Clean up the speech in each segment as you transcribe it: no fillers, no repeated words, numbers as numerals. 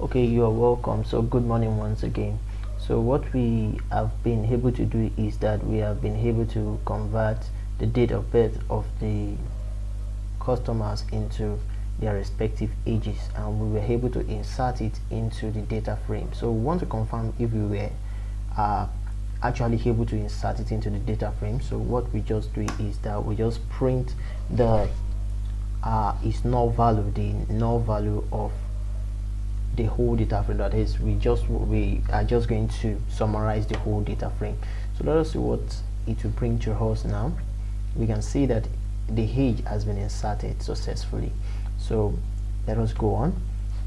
Okay, you are welcome. So good morning once again. So what we have been able to do is that we have been able to convert the date of birth of the customers into their respective ages, and we were able to insert it into the data frame. So we want to confirm if we were actually able to insert it into the data frame. So what we just do is that we just print the is null value, the null value of the whole data frame. That is, we are just going to summarize the whole data frame. So let us see what it will bring to us now. We can see that the age has been inserted successfully. So let us go on.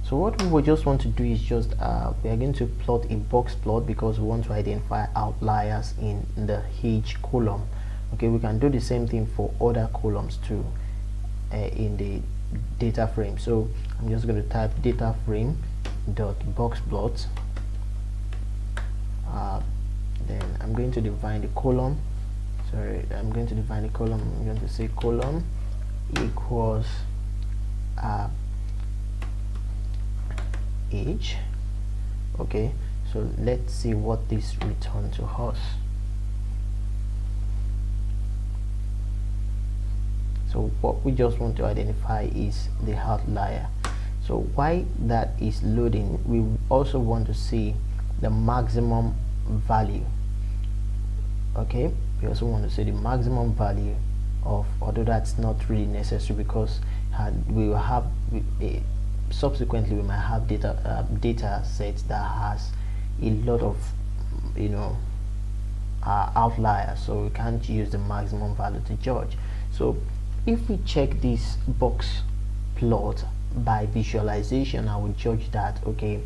So what we will just want to do is just we are going to plot a box plot because we want to identify outliers in the age column. Okay, we can do the same thing for other columns too in the data frame. So I'm just going to type data frame dot boxplots. Then I'm going to define the column. I'm going to define the column. I'm going to say column equals age. Okay, so let's see what this returns to us. So what we just want to identify is the outlier. So while that is loading, we also want to see the maximum value. Okay, we also want to see the maximum value of, although that's not really necessary because we will have subsequently we might have data sets that has a lot of outliers, so we can't use the maximum value to judge. So if we check this box plot by visualization, I will judge that okay,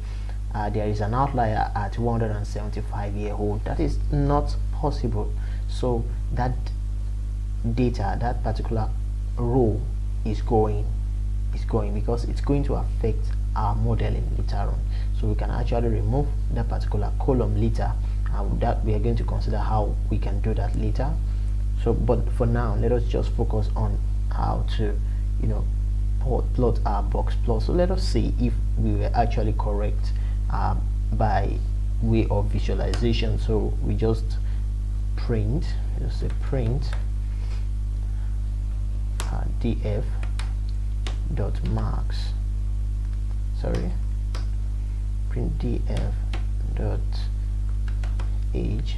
there is an outlier at 175-year-old. That is not possible. So that data, that particular row is going because it's going to affect our modeling later on. So we can actually remove that particular column later, and that we are going to consider how we can do that later. So but for now, let us just focus on how to plot our box plot. So let us see if we were actually correct by way of visualization. So we just say print df dot marks, print df dot age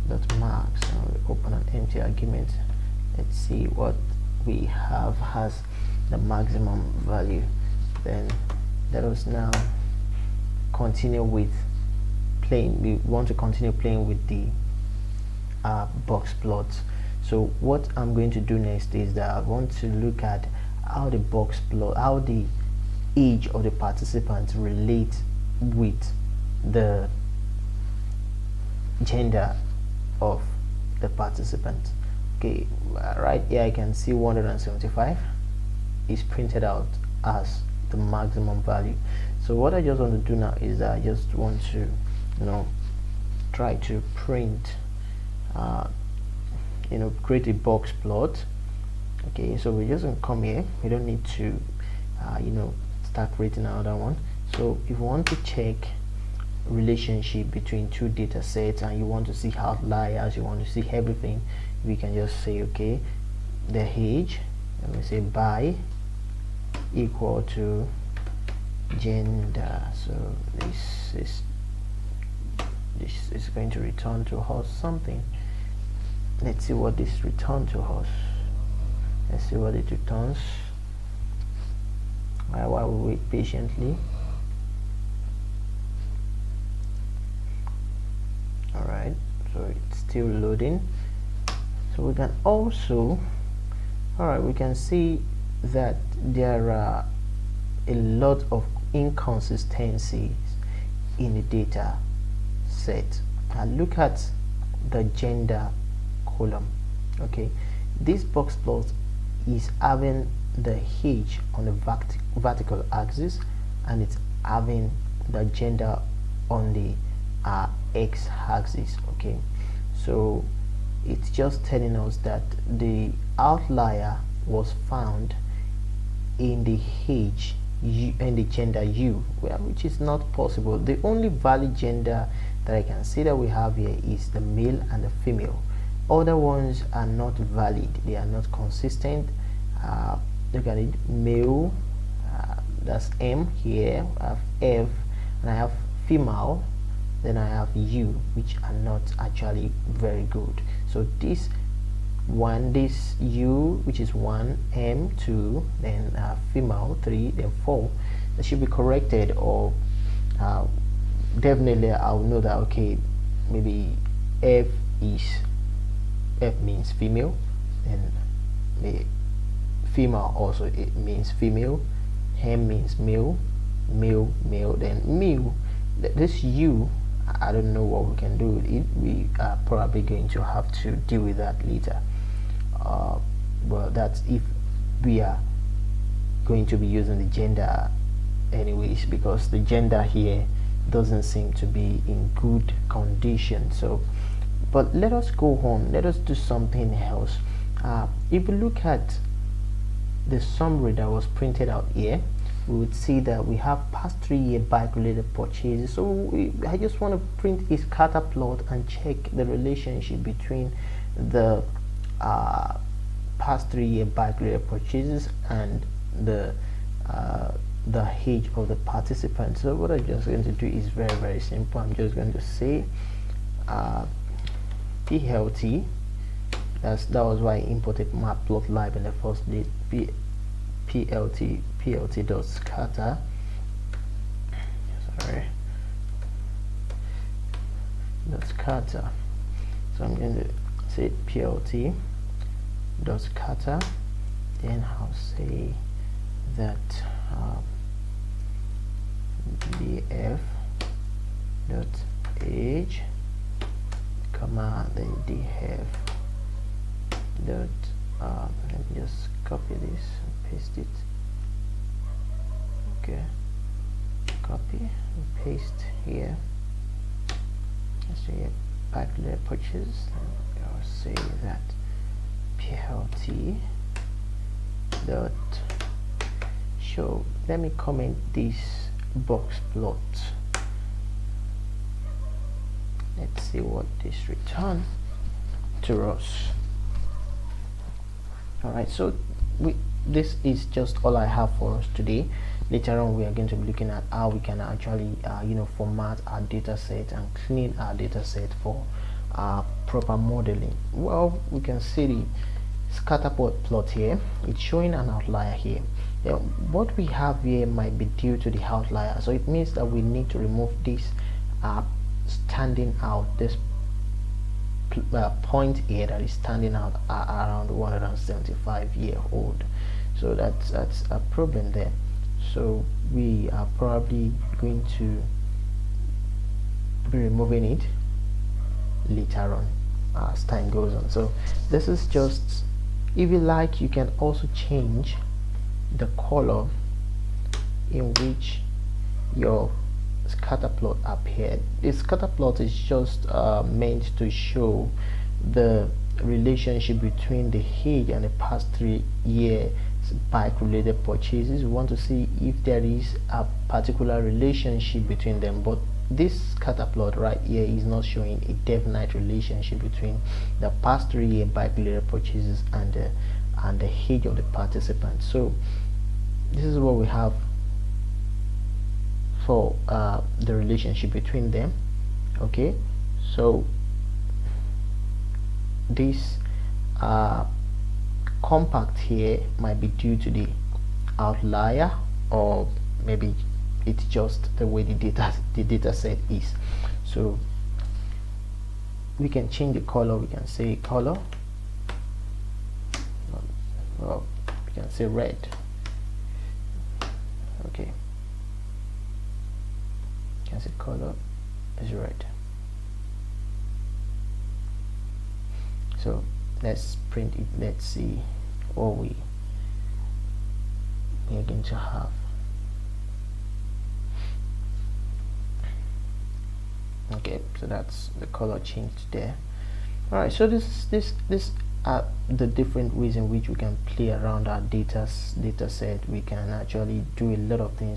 dot marks, and we open an empty argument. Let's see what we have has the maximum value. Then let us now continue with playing. We want to continue playing with the box plots. So what I'm going to do next is that I want to look at how the box plot, how the age of the participants relate with the gender of the participant. Okay, right here I can see 175 is printed out as the maximum value. So what I just want to do now is that I just want to try to print create a box plot. Okay, so we're just going to come here. We don't need to start creating another one. So if you want to check relationship between two data sets and you want to see outliers, you want to see everything, we can just say okay, the age, and we say by equal to gender. So this is going to return to us something. Let's see what this returns to us. Let's see what it returns while we wait patiently. Alright, so it's still loading. So we can also we can see that there are a lot of inconsistencies in the data set. And look at the gender column. Okay, this box plot is having the age on the vertical axis, and it's having the gender on the x-axis. Okay, so it's just telling us that the outlier was found in the age you and the gender you, well, which is not possible. The only valid gender that I can see that we have here is the male and the female. Other ones are not valid, they are not consistent. Look at it, male, that's M here, I have F, and I have female, then I have U, which are not actually very good. So this U, which is 1, M 2, then female 3, then 4, that should be corrected, or definitely I'll know that, okay, maybe F means female, and the female also, it means female. M means male, male, then male. This U, I don't know what we can do with it. We are probably going to have to deal with that later. Well, that's if we are going to be using the gender anyways, because the gender here doesn't seem to be in good condition. So, but let us go on, let us do something else. If you look at the summary that was printed out here, we would see that we have past 3-year bike related purchases. So I just want to print a scatter plot and check the relationship between the past 3-year bike related purchases and the age of the participant. So what I'm just going to do is very simple. I'm just going to say PLT. That was why I imported matplotlib in the first place. PLT dot scatter. Sorry, dot scatter. So I'm going to say PLT dot scatter. Then I'll say that df dot age, comma, then df dot let me just copy this and paste it. Okay, copy and paste here. So here, back layer purchase. I'll say that PLT dot show. Let me comment this box plot. Let's see what this returns to us. Alright, so this is just all I have for us today. Later on we are going to be looking at how we can actually format our data set and clean our data set for proper modeling. Well, we can see the scatter plot here. It's showing an outlier here. Now, what we have here might be due to the outlier, so it means that we need to remove this standing out, this point here that is standing out around 175-year-old. So that's a problem there. So we are probably going to be removing it later on as time goes on. So this is just, if you like, you can also change the color in which your scatter plot appeared. This scatter plot is just meant to show the relationship between the age and the past 3 years bike related purchases. We want to see if there is a particular relationship between them, but this scatter plot right here is not showing a definite relationship between the past 3 year bike related purchases and the age of the participant. So this is what we have for the relationship between them. Okay, so this compact here might be due to the outlier, or maybe it's just the way the data set is. So we can change the color. We can say color, well, we can say red. Okay, you can say color is red. So let's print it. Let's see what we are going to have. Okay, so that's the color changed there. All right, so this the different ways in which we can play around our data set. We can actually do a lot of things